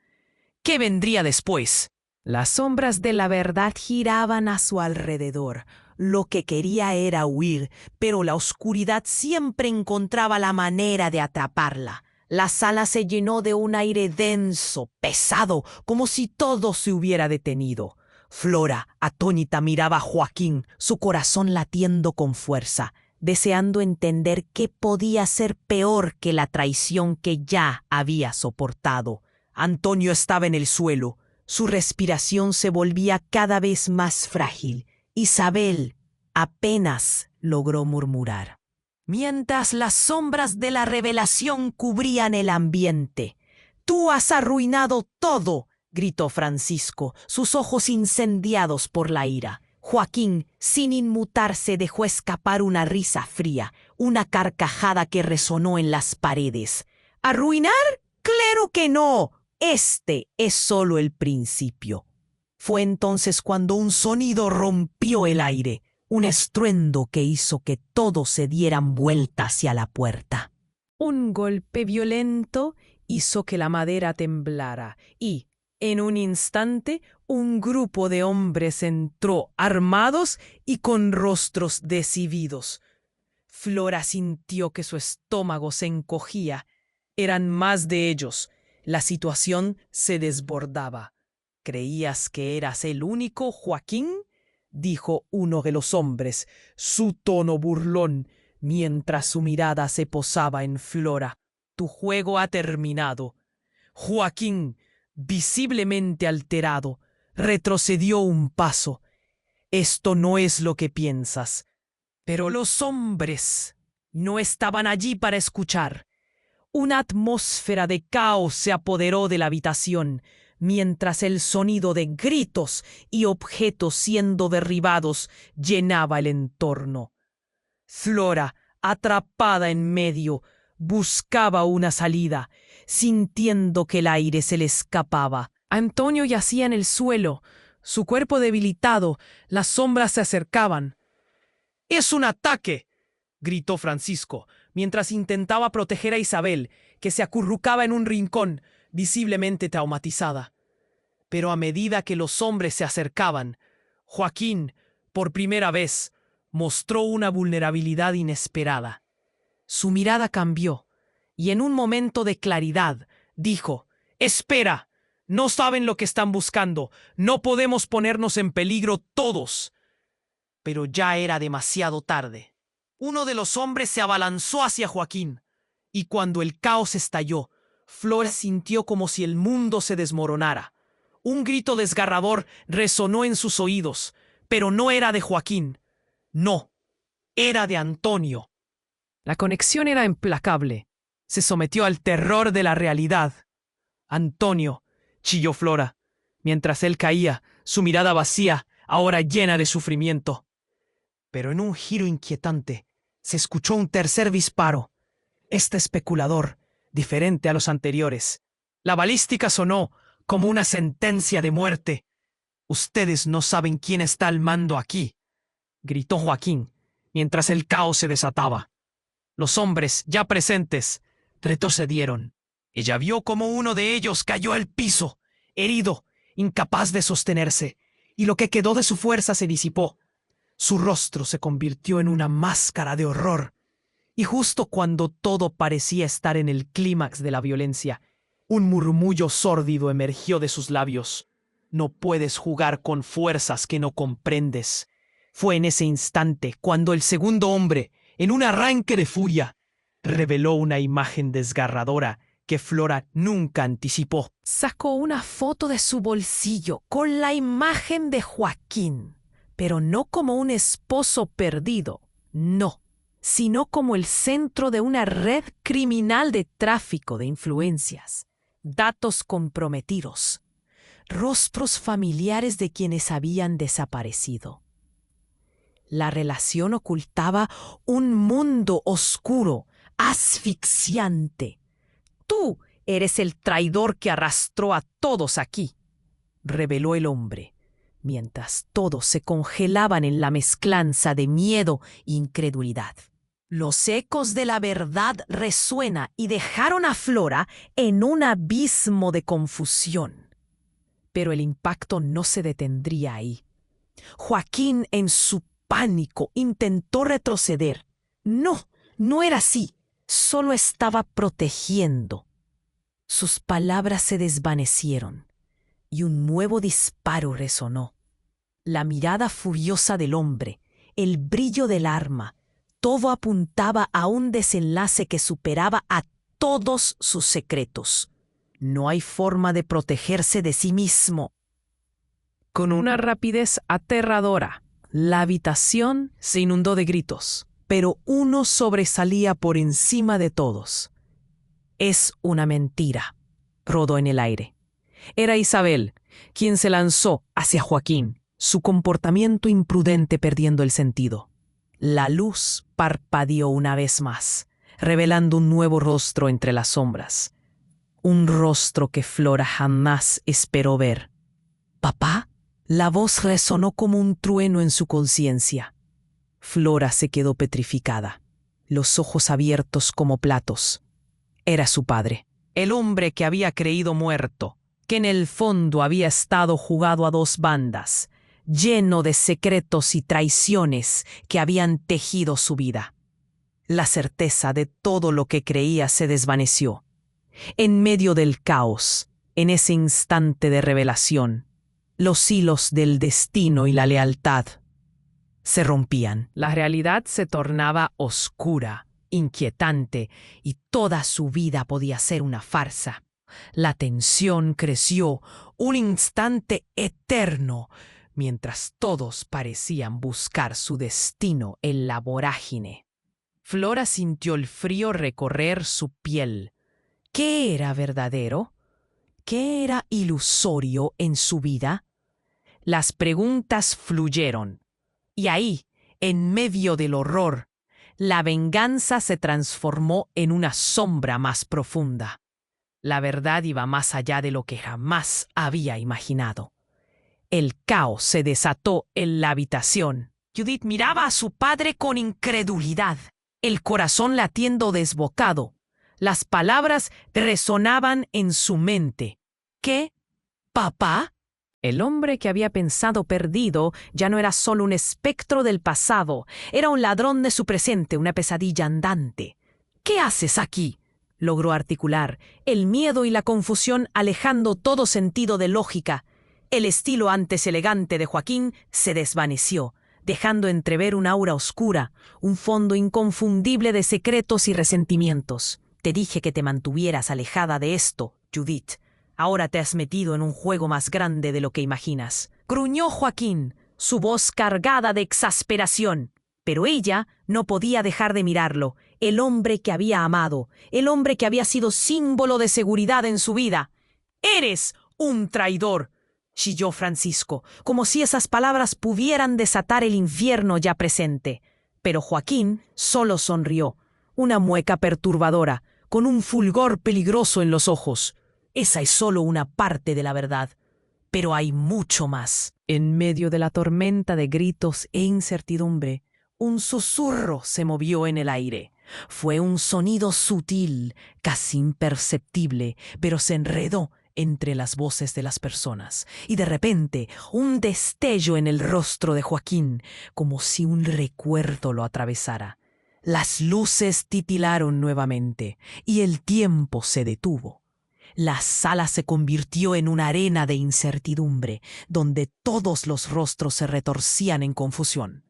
¿Qué vendría después? Las sombras de la verdad giraban a su alrededor. Lo que quería era huir, pero la oscuridad siempre encontraba la manera de atraparla. La sala se llenó de un aire denso, pesado, como si todo se hubiera detenido. Flora, atónita, miraba a Joaquín, su corazón latiendo con fuerza, deseando entender qué podía ser peor que la traición que ya había soportado. Antonio estaba en el suelo. Su respiración se volvía cada vez más frágil. Isabel apenas logró murmurar. Mientras las sombras de la revelación cubrían el ambiente. «¡Tú has arruinado todo!», gritó Francisco, sus ojos incendiados por la ira. Joaquín, sin inmutarse, dejó escapar una risa fría, una carcajada que resonó en las paredes. ¿Arruinar? ¡Claro que no! Este es solo el principio. Fue entonces cuando un sonido rompió el aire, un estruendo que hizo que todos se dieran vuelta hacia la puerta. Un golpe violento hizo que la madera temblara y, en un instante, un grupo de hombres entró, armados y con rostros decididos. Flora sintió que su estómago se encogía. Eran más de ellos. La situación se desbordaba. ¿Creías que eras el único, Joaquín?, dijo uno de los hombres, su tono burlón, mientras su mirada se posaba en Flora. Tu juego ha terminado. Joaquín, visiblemente alterado, retrocedió un paso. Esto no es lo que piensas. Pero los hombres no estaban allí para escuchar. Una atmósfera de caos se apoderó de la habitación, mientras el sonido de gritos y objetos siendo derribados llenaba el entorno. Flora, atrapada en medio, buscaba una salida, sintiendo que el aire se le escapaba. Antonio yacía en el suelo, su cuerpo debilitado, las sombras se acercaban. ¡Es un ataque!, gritó Francisco, mientras intentaba proteger a Isabel, que se acurrucaba en un rincón, visiblemente traumatizada. Pero a medida que los hombres se acercaban, Joaquín, por primera vez, mostró una vulnerabilidad inesperada. Su mirada cambió, y en un momento de claridad, dijo: «¡Espera! No saben lo que están buscando. No podemos ponernos en peligro todos». Pero ya era demasiado tarde. Uno de los hombres se abalanzó hacia Joaquín, y cuando el caos estalló, Flora sintió como si el mundo se desmoronara. Un grito desgarrador resonó en sus oídos, pero no era de Joaquín. No, era de Antonio. La conexión era implacable. Se sometió al terror de la realidad. «Antonio», chilló Flora, mientras él caía, su mirada vacía, ahora llena de sufrimiento. Pero en un giro inquietante, se escuchó un tercer disparo. Este especulador, diferente a los anteriores. La balística sonó como una sentencia de muerte. «Ustedes no saben quién está al mando aquí», gritó Joaquín, mientras el caos se desataba. Los hombres, ya presentes, retrocedieron. Ella vio como uno de ellos cayó al piso, herido, incapaz de sostenerse, y lo que quedó de su fuerza se disipó. Su rostro se convirtió en una máscara de horror. Y justo cuando todo parecía estar en el clímax de la violencia, un murmullo sórdido emergió de sus labios. «No puedes jugar con fuerzas que no comprendes». Fue en ese instante cuando el segundo hombre, en un arranque de furia, reveló una imagen desgarradora que Flora nunca anticipó. Sacó una foto de su bolsillo con la imagen de Joaquín, pero no como un esposo perdido, no, sino como el centro de una red criminal de tráfico de influencias, datos comprometidos, rostros familiares de quienes habían desaparecido. La relación ocultaba un mundo oscuro, asfixiante. «Tú eres el traidor que arrastró a todos aquí», reveló el hombre, mientras todos se congelaban en la mezclanza de miedo e incredulidad. Los ecos de la verdad resuenan y dejaron a Flora en un abismo de confusión. Pero el impacto no se detendría ahí. Joaquín, en su pánico, intentó retroceder. No, no era así. Solo estaba protegiendo. Sus palabras se desvanecieron y un nuevo disparo resonó. La mirada furiosa del hombre, el brillo del arma, todo apuntaba a un desenlace que superaba a todos sus secretos. No hay forma de protegerse de sí mismo. Con una rapidez aterradora, la habitación se inundó de gritos, pero uno sobresalía por encima de todos. «Es una mentira», rodó en el aire. Era Isabel, quien se lanzó hacia Joaquín, su comportamiento imprudente perdiendo el sentido. La luz parpadeó una vez más, revelando un nuevo rostro entre las sombras. Un rostro que Flora jamás esperó ver. «¿Papá?» La voz resonó como un trueno en su conciencia. Flora se quedó petrificada, los ojos abiertos como platos. Era su padre, el hombre que había creído muerto, que en el fondo había estado jugado a dos bandas, lleno de secretos y traiciones que habían tejido su vida. La certeza de todo lo que creía se desvaneció. En medio del caos, en ese instante de revelación, los hilos del destino y la lealtad se rompían. La realidad se tornaba oscura, inquietante, y toda su vida podía ser una farsa. La tensión creció, un instante eterno, mientras todos parecían buscar su destino en la vorágine. Flora sintió el frío recorrer su piel. ¿Qué era verdadero? ¿Qué era ilusorio en su vida? Las preguntas fluyeron. Y ahí, en medio del horror, la venganza se transformó en una sombra más profunda. La verdad iba más allá de lo que jamás había imaginado. El caos se desató en la habitación. Judith miraba a su padre con incredulidad, el corazón latiendo desbocado. Las palabras resonaban en su mente. ¿Qué? ¿Papá? El hombre que había pensado perdido ya no era solo un espectro del pasado, era un ladrón de su presente, una pesadilla andante. ¿Qué haces aquí?, logró articular, el miedo y la confusión alejando todo sentido de lógica. El estilo antes elegante de Joaquín se desvaneció, dejando entrever un aura oscura, un fondo inconfundible de secretos y resentimientos. Te dije que te mantuvieras alejada de esto, Judith. Ahora te has metido en un juego más grande de lo que imaginas. Gruñó Joaquín, su voz cargada de exasperación. Pero ella no podía dejar de mirarlo, el hombre que había amado, el hombre que había sido símbolo de seguridad en su vida. «¡Eres un traidor!», chilló Francisco, como si esas palabras pudieran desatar el infierno ya presente. Pero Joaquín solo sonrió, una mueca perturbadora, con un fulgor peligroso en los ojos. Esa es solo una parte de la verdad, pero hay mucho más. En medio de la tormenta de gritos e incertidumbre, un susurro se movió en el aire. Fue un sonido sutil, casi imperceptible, pero se enredó entre las voces de las personas. Y de repente, un destello en el rostro de Joaquín, como si un recuerdo lo atravesara. Las luces titilaron nuevamente, y el tiempo se detuvo. La sala se convirtió en una arena de incertidumbre, donde todos los rostros se retorcían en confusión.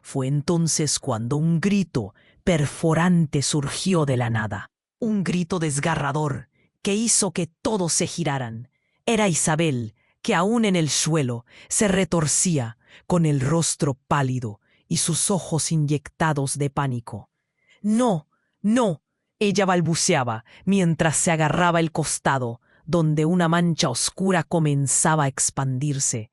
Fue entonces cuando un grito perforante surgió de la nada. Un grito desgarrador que hizo que todos se giraran. Era Isabel, que aún en el suelo se retorcía, con el rostro pálido y sus ojos inyectados de pánico. «No, no», ella balbuceaba mientras se agarraba el costado, donde una mancha oscura comenzaba a expandirse.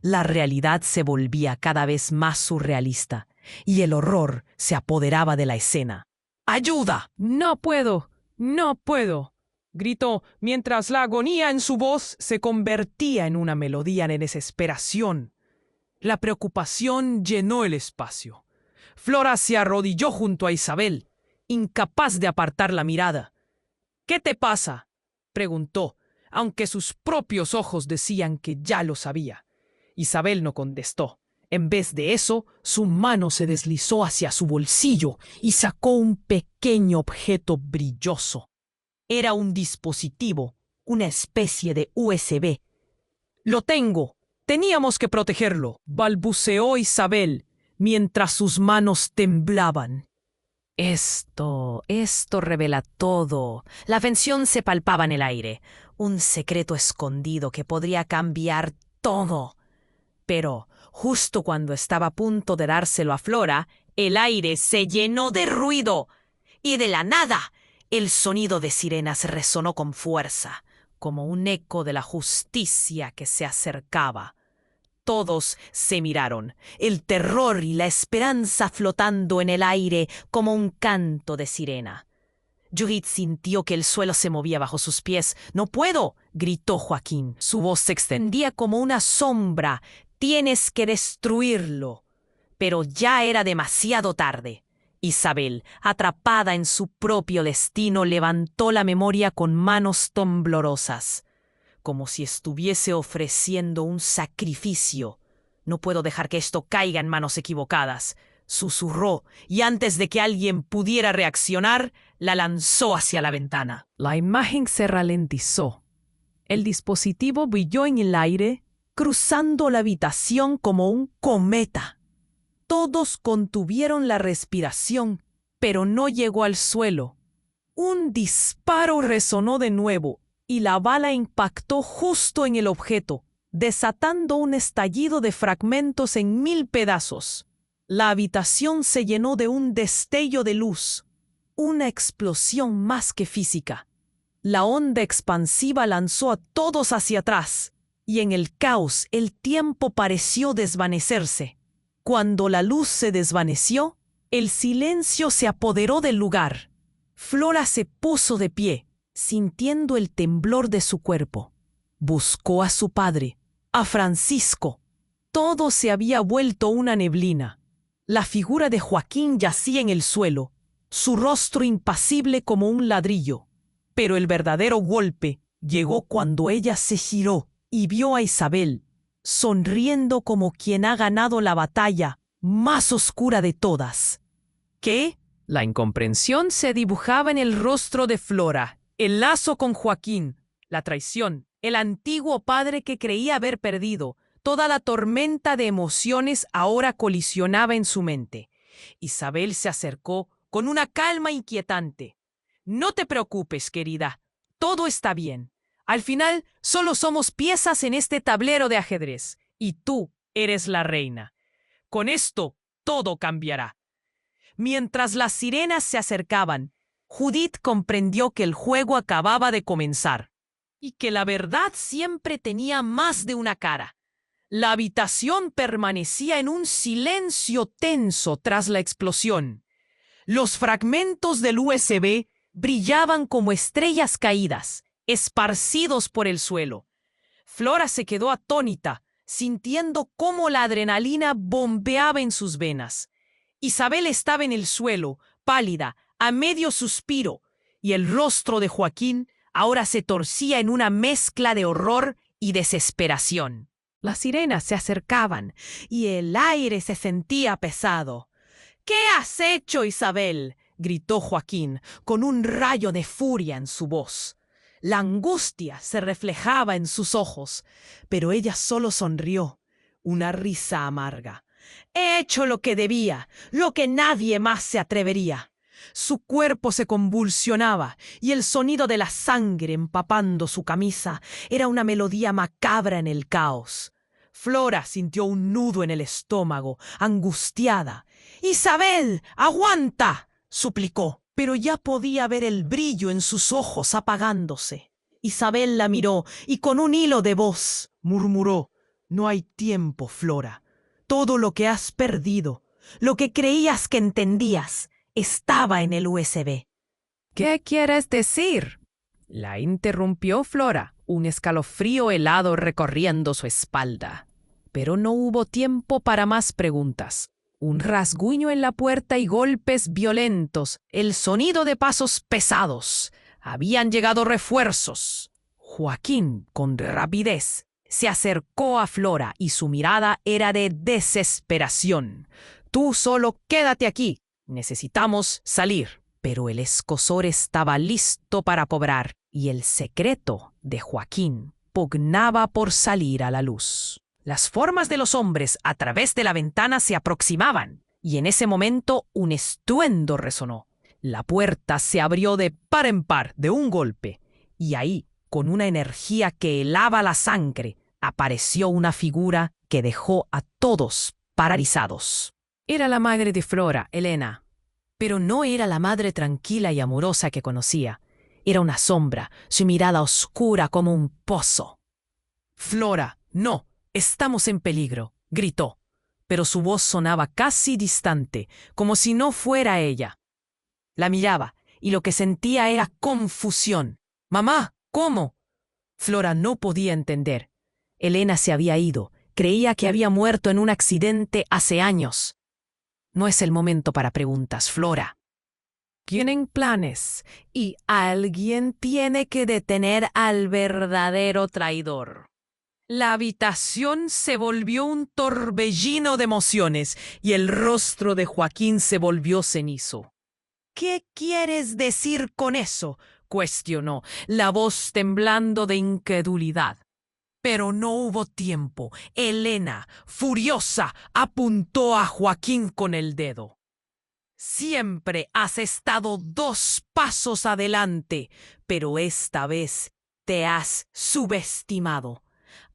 La realidad se volvía cada vez más surrealista, y el horror se apoderaba de la escena. «¡Ayuda!». «No puedo, no puedo», gritó, mientras la agonía en su voz se convertía en una melodía de desesperación. La preocupación llenó el espacio. Flora se arrodilló junto a Isabel, incapaz de apartar la mirada. «¿Qué te pasa?», preguntó, aunque sus propios ojos decían que ya lo sabía. Isabel no contestó. En vez de eso, su mano se deslizó hacia su bolsillo y sacó un pequeño objeto brilloso. Era un dispositivo, una especie de USB. «Lo tengo. Teníamos que protegerlo», balbuceó Isabel, mientras sus manos temblaban. Esto revela todo. La tensión se palpaba en el aire. Un secreto escondido que podría cambiar todo. Pero, justo cuando estaba a punto de dárselo a Flora, el aire se llenó de ruido. Y de la nada, el sonido de sirenas resonó con fuerza, como un eco de la justicia que se acercaba. Todos se miraron, el terror y la esperanza flotando en el aire como un canto de sirena. Judith sintió que el suelo se movía bajo sus pies. «¡No puedo!», gritó Joaquín. Su voz se extendía como una sombra. «Tienes que destruirlo». Pero ya era demasiado tarde. Isabel, atrapada en su propio destino, levantó la memoria con manos temblorosas, como si estuviese ofreciendo un sacrificio. «No puedo dejar que esto caiga en manos equivocadas», susurró, y antes de que alguien pudiera reaccionar, la lanzó hacia la ventana. La imagen se ralentizó. El dispositivo brilló en el aire, cruzando la habitación como un cometa. Todos contuvieron la respiración, pero no llegó al suelo. Un disparo resonó de nuevo y la bala impactó justo en el objeto, desatando un estallido de fragmentos en 1000 pedazos. La habitación se llenó de un destello de luz, una explosión más que física. La onda expansiva lanzó a todos hacia atrás, y en el caos el tiempo pareció desvanecerse. Cuando la luz se desvaneció, el silencio se apoderó del lugar. Flora se puso de pie, sintiendo el temblor de su cuerpo. Buscó a su padre, a Francisco. Todo se había vuelto una neblina. La figura de Joaquín yacía en el suelo, su rostro impasible como un ladrillo. Pero el verdadero golpe llegó cuando ella se giró y vio a Isabel, sonriendo como quien ha ganado la batalla más oscura de todas. ¿Qué? La incomprensión se dibujaba en el rostro de Flora, el lazo con Joaquín, la traición, el antiguo padre que creía haber perdido. Toda la tormenta de emociones ahora colisionaba en su mente. Isabel se acercó con una calma inquietante. «No te preocupes, querida. Todo está bien. Al final, solo somos piezas en este tablero de ajedrez, y tú eres la reina. Con esto, todo cambiará». Mientras las sirenas se acercaban, Judith comprendió que el juego acababa de comenzar, y que la verdad siempre tenía más de una cara. La habitación permanecía en un silencio tenso tras la explosión. Los fragmentos del USB brillaban como estrellas caídas, esparcidos por el suelo. Flora se quedó atónita, sintiendo cómo la adrenalina bombeaba en sus venas. Isabel estaba en el suelo, pálida, a medio suspiro, y el rostro de Joaquín ahora se torcía en una mezcla de horror y desesperación. Las sirenas se acercaban y el aire se sentía pesado. «¿Qué has hecho, Isabel?», gritó Joaquín, con un rayo de furia en su voz. La angustia se reflejaba en sus ojos, pero ella solo sonrió, una risa amarga. «He hecho lo que debía, lo que nadie más se atrevería». Su cuerpo se convulsionaba y el sonido de la sangre empapando su camisa era una melodía macabra en el caos. Flora sintió un nudo en el estómago, angustiada. «¡Isabel, aguanta!», suplicó, pero ya podía ver el brillo en sus ojos apagándose. Isabel la miró y con un hilo de voz murmuró: «No hay tiempo, Flora. Todo lo que has perdido, lo que creías que entendías, estaba en el USB». «¿Qué quieres decir?», la interrumpió Flora, un escalofrío helado recorriendo su espalda. Pero no hubo tiempo para más preguntas. Un rasguño en la puerta y golpes violentos, el sonido de pasos pesados. Habían llegado refuerzos. Joaquín, con rapidez, se acercó a Flora y su mirada era de desesperación. «Tú solo quédate aquí. Necesitamos salir». Pero el escozor estaba listo para cobrar y el secreto de Joaquín pugnaba por salir a la luz. Las formas de los hombres a través de la ventana se aproximaban y en ese momento un estruendo resonó. La puerta se abrió de par en par de un golpe y ahí, con una energía que helaba la sangre, apareció una figura que dejó a todos paralizados. Era la madre de Flora, Elena. Pero no era la madre tranquila y amorosa que conocía. Era una sombra, su mirada oscura como un pozo. «Flora, no, Estamos en peligro, gritó, pero su voz sonaba casi distante, como si no fuera ella. La miraba, y lo que sentía era confusión. «Mamá, ¿cómo?» Flora no podía entender. Elena se había ido. Creía que había muerto en un accidente hace años. No es el momento para preguntas, Flora. Tienen planes, y alguien tiene que detener al verdadero traidor. La habitación se volvió un torbellino de emociones y el rostro de Joaquín se volvió cenizo. «¿Qué quieres decir con eso?», cuestionó, la voz temblando de incredulidad. Pero no hubo tiempo. Elena, furiosa, apuntó a Joaquín con el dedo. «Siempre has estado 2 pasos adelante, pero esta vez te has subestimado.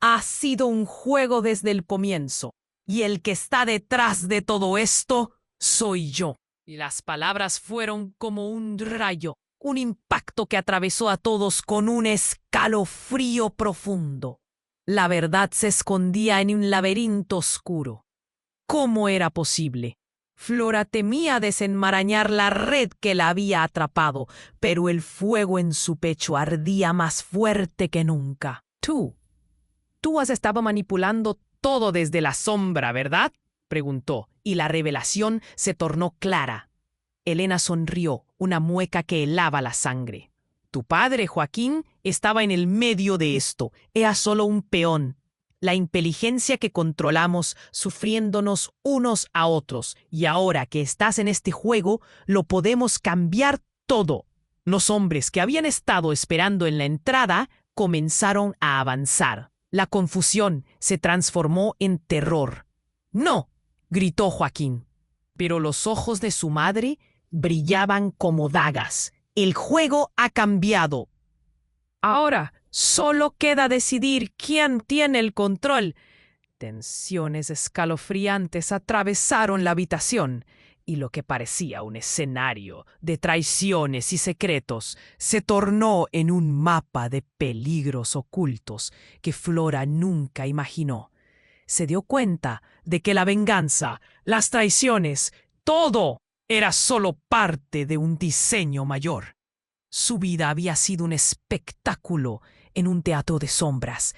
Ha sido un juego desde el comienzo, y el que está detrás de todo esto soy yo». Y las palabras fueron como un rayo, un impacto que atravesó a todos con un escalofrío profundo. La verdad se escondía en un laberinto oscuro. ¿Cómo era posible? Flora temía desenmarañar la red que la había atrapado, pero el fuego en su pecho ardía más fuerte que nunca. Tú has estado manipulando todo desde la sombra, ¿verdad?, preguntó, y la revelación se tornó clara. Elena sonrió, una mueca que helaba la sangre. Tu padre, Joaquín, estaba en el medio de esto. Era solo un peón. La inteligencia que controlamos sufriéndonos unos a otros. Y ahora que estás en este juego, lo podemos cambiar todo. Los hombres que habían estado esperando en la entrada comenzaron a avanzar. La confusión se transformó en terror. «¡No!», gritó Joaquín. Pero los ojos de su madre brillaban como dagas. «El juego ha cambiado. Ahora solo queda decidir quién tiene el control». Tensiones escalofriantes atravesaron la habitación, y lo que parecía un escenario de traiciones y secretos se tornó en un mapa de peligros ocultos que Flora nunca imaginó. Se dio cuenta de que la venganza, las traiciones, todo era solo parte de un diseño mayor. Su vida había sido un espectáculo en un teatro de sombras,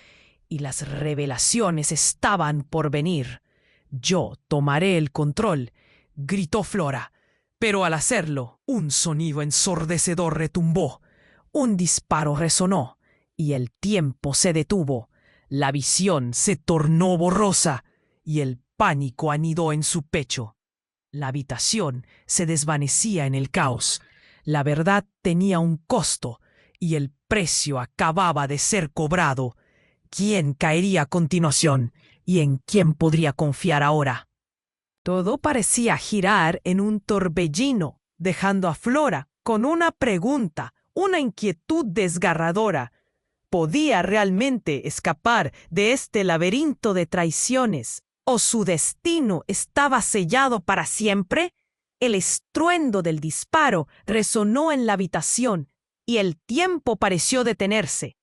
y las revelaciones estaban por venir. «Yo tomaré el control», gritó Flora, pero al hacerlo, un sonido ensordecedor retumbó. Un disparo resonó, y el tiempo se detuvo. La visión se tornó borrosa, y el pánico anidó en su pecho. La habitación se desvanecía en el caos. La verdad tenía un costo, y el precio acababa de ser cobrado. ¿Quién caería a continuación? ¿Y en quién podría confiar ahora? Todo parecía girar en un torbellino, dejando a Flora con una pregunta, una inquietud desgarradora. ¿Podía realmente escapar de este laberinto de traiciones? ¿O su destino estaba sellado para siempre? El estruendo del disparo resonó en la habitación y el tiempo pareció detenerse.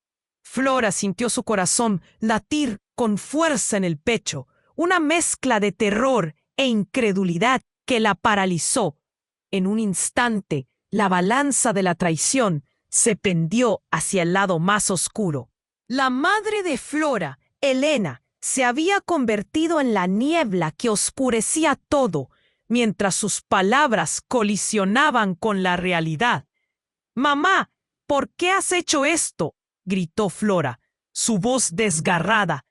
Flora sintió su corazón latir con fuerza en el pecho, una mezcla de terror e incredulidad que la paralizó. En un instante, la balanza de la traición se pendió hacia el lado más oscuro. La madre de Flora, Elena, se había convertido en la niebla que oscurecía todo, mientras sus palabras colisionaban con la realidad. «Mamá, ¿por qué has hecho esto?», gritó Flora, su voz desgarrada.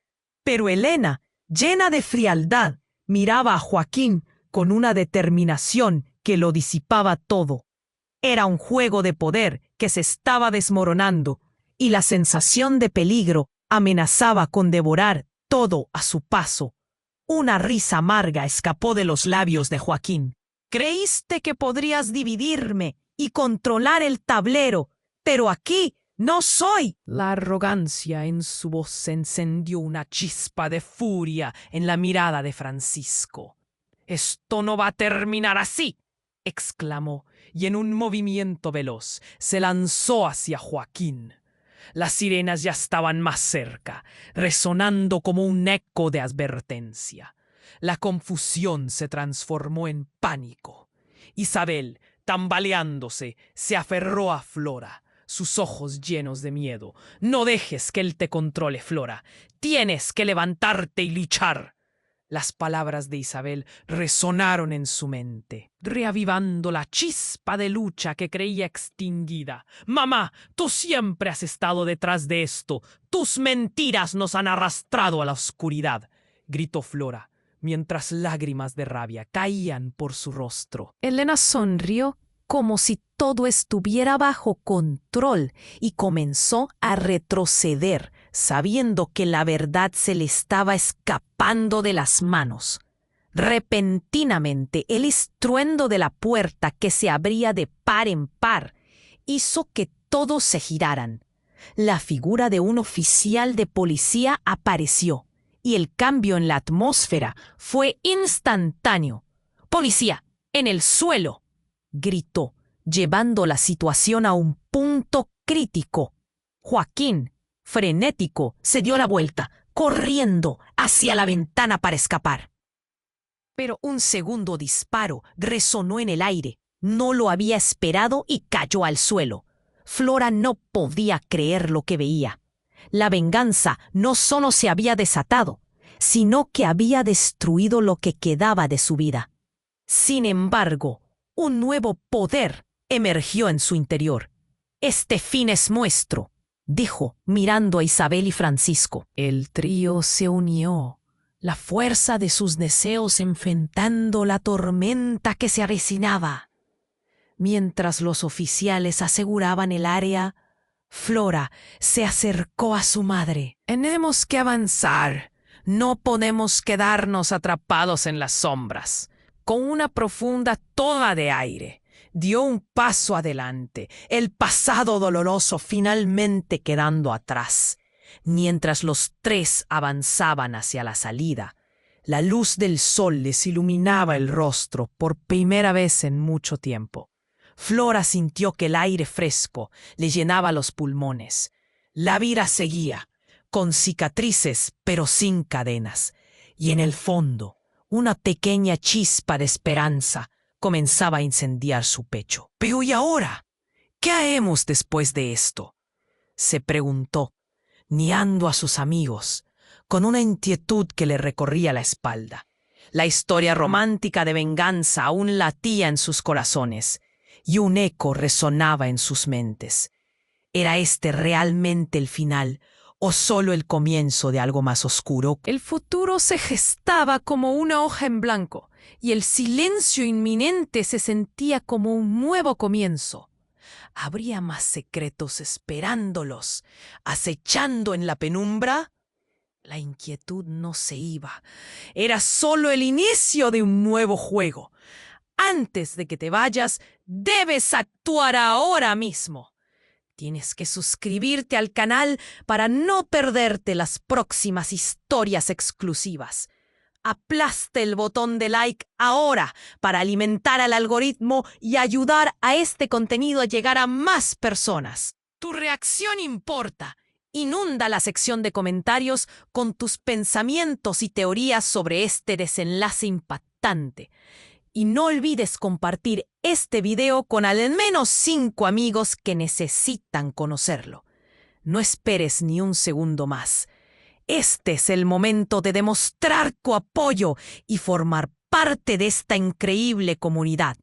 Pero Elena, llena de frialdad, miraba a Joaquín con una determinación que lo disipaba todo. Era un juego de poder que se estaba desmoronando, y la sensación de peligro amenazaba con devorar todo a su paso. Una risa amarga escapó de los labios de Joaquín. «Creíste que podrías dividirme y controlar el tablero, pero aquí no soy». La arrogancia en su voz encendió una chispa de furia en la mirada de Francisco. «Esto no va a terminar así», exclamó, y en un movimiento veloz se lanzó hacia Joaquín. Las sirenas ya estaban más cerca, resonando como un eco de advertencia. La confusión se transformó en pánico. Isabel, tambaleándose, se aferró a Flora, sus ojos llenos de miedo. «No dejes que él te controle, Flora. Tienes que levantarte y luchar». Las palabras de Isabel resonaron en su mente, reavivando la chispa de lucha que creía extinguida. «Mamá, tú siempre has estado detrás de esto. Tus mentiras nos han arrastrado a la oscuridad», gritó Flora, mientras lágrimas de rabia caían por su rostro. Elena sonrió como si todo estuviera bajo control y comenzó a retroceder, sabiendo que la verdad se le estaba escapando de las manos. Repentinamente, el estruendo de la puerta que se abría de par en par hizo que todos se giraran. La figura de un oficial de policía apareció y el cambio en la atmósfera fue instantáneo. «¡Policía! ¡En el suelo!», gritó, llevando la situación a un punto crítico. Joaquín, frenético, se dio la vuelta, corriendo hacia la ventana para escapar. Pero un segundo disparo resonó en el aire. No lo había esperado y cayó al suelo. Flora no podía creer lo que veía. La venganza no solo se había desatado, sino que había destruido lo que quedaba de su vida. Sin embargo, un nuevo poder emergió en su interior. «Este fin es nuestro», dijo, mirando a Isabel y Francisco. El trío se unió, la fuerza de sus deseos enfrentando la tormenta que se avecinaba. Mientras los oficiales aseguraban el área, Flora se acercó a su madre. «Tenemos que avanzar. No podemos quedarnos atrapados en las sombras». Con una profunda toma de aire, dio un paso adelante, el pasado doloroso finalmente quedando atrás. Mientras los tres avanzaban hacia la salida, la luz del sol les iluminaba el rostro por primera vez en mucho tiempo. Flora sintió que el aire fresco le llenaba los pulmones. La vida seguía, con cicatrices pero sin cadenas, y en el fondo, una pequeña chispa de esperanza comenzaba a incendiar su pecho. «Pero ¿y ahora? ¿Qué haremos después de esto?», se preguntó, mirando a sus amigos, con una inquietud que le recorría la espalda. La historia romántica de venganza aún latía en sus corazones, y un eco resonaba en sus mentes. ¿Era este realmente el final o solo el comienzo de algo más oscuro? El futuro se gestaba como una hoja en blanco, y el silencio inminente se sentía como un nuevo comienzo. ¿Habría más secretos esperándolos, acechando en la penumbra? La inquietud no se iba. Era solo el inicio de un nuevo juego. Antes de que te vayas, debes actuar ahora mismo. Tienes que suscribirte al canal para no perderte las próximas historias exclusivas. Aplasta el botón de like ahora para alimentar al algoritmo y ayudar a este contenido a llegar a más personas. Tu reacción importa. Inunda la sección de comentarios con tus pensamientos y teorías sobre este desenlace impactante. Y no olvides compartir este video con al menos 5 amigos que necesitan conocerlo. No esperes ni un segundo más. Este es el momento de demostrar tu apoyo y formar parte de esta increíble comunidad.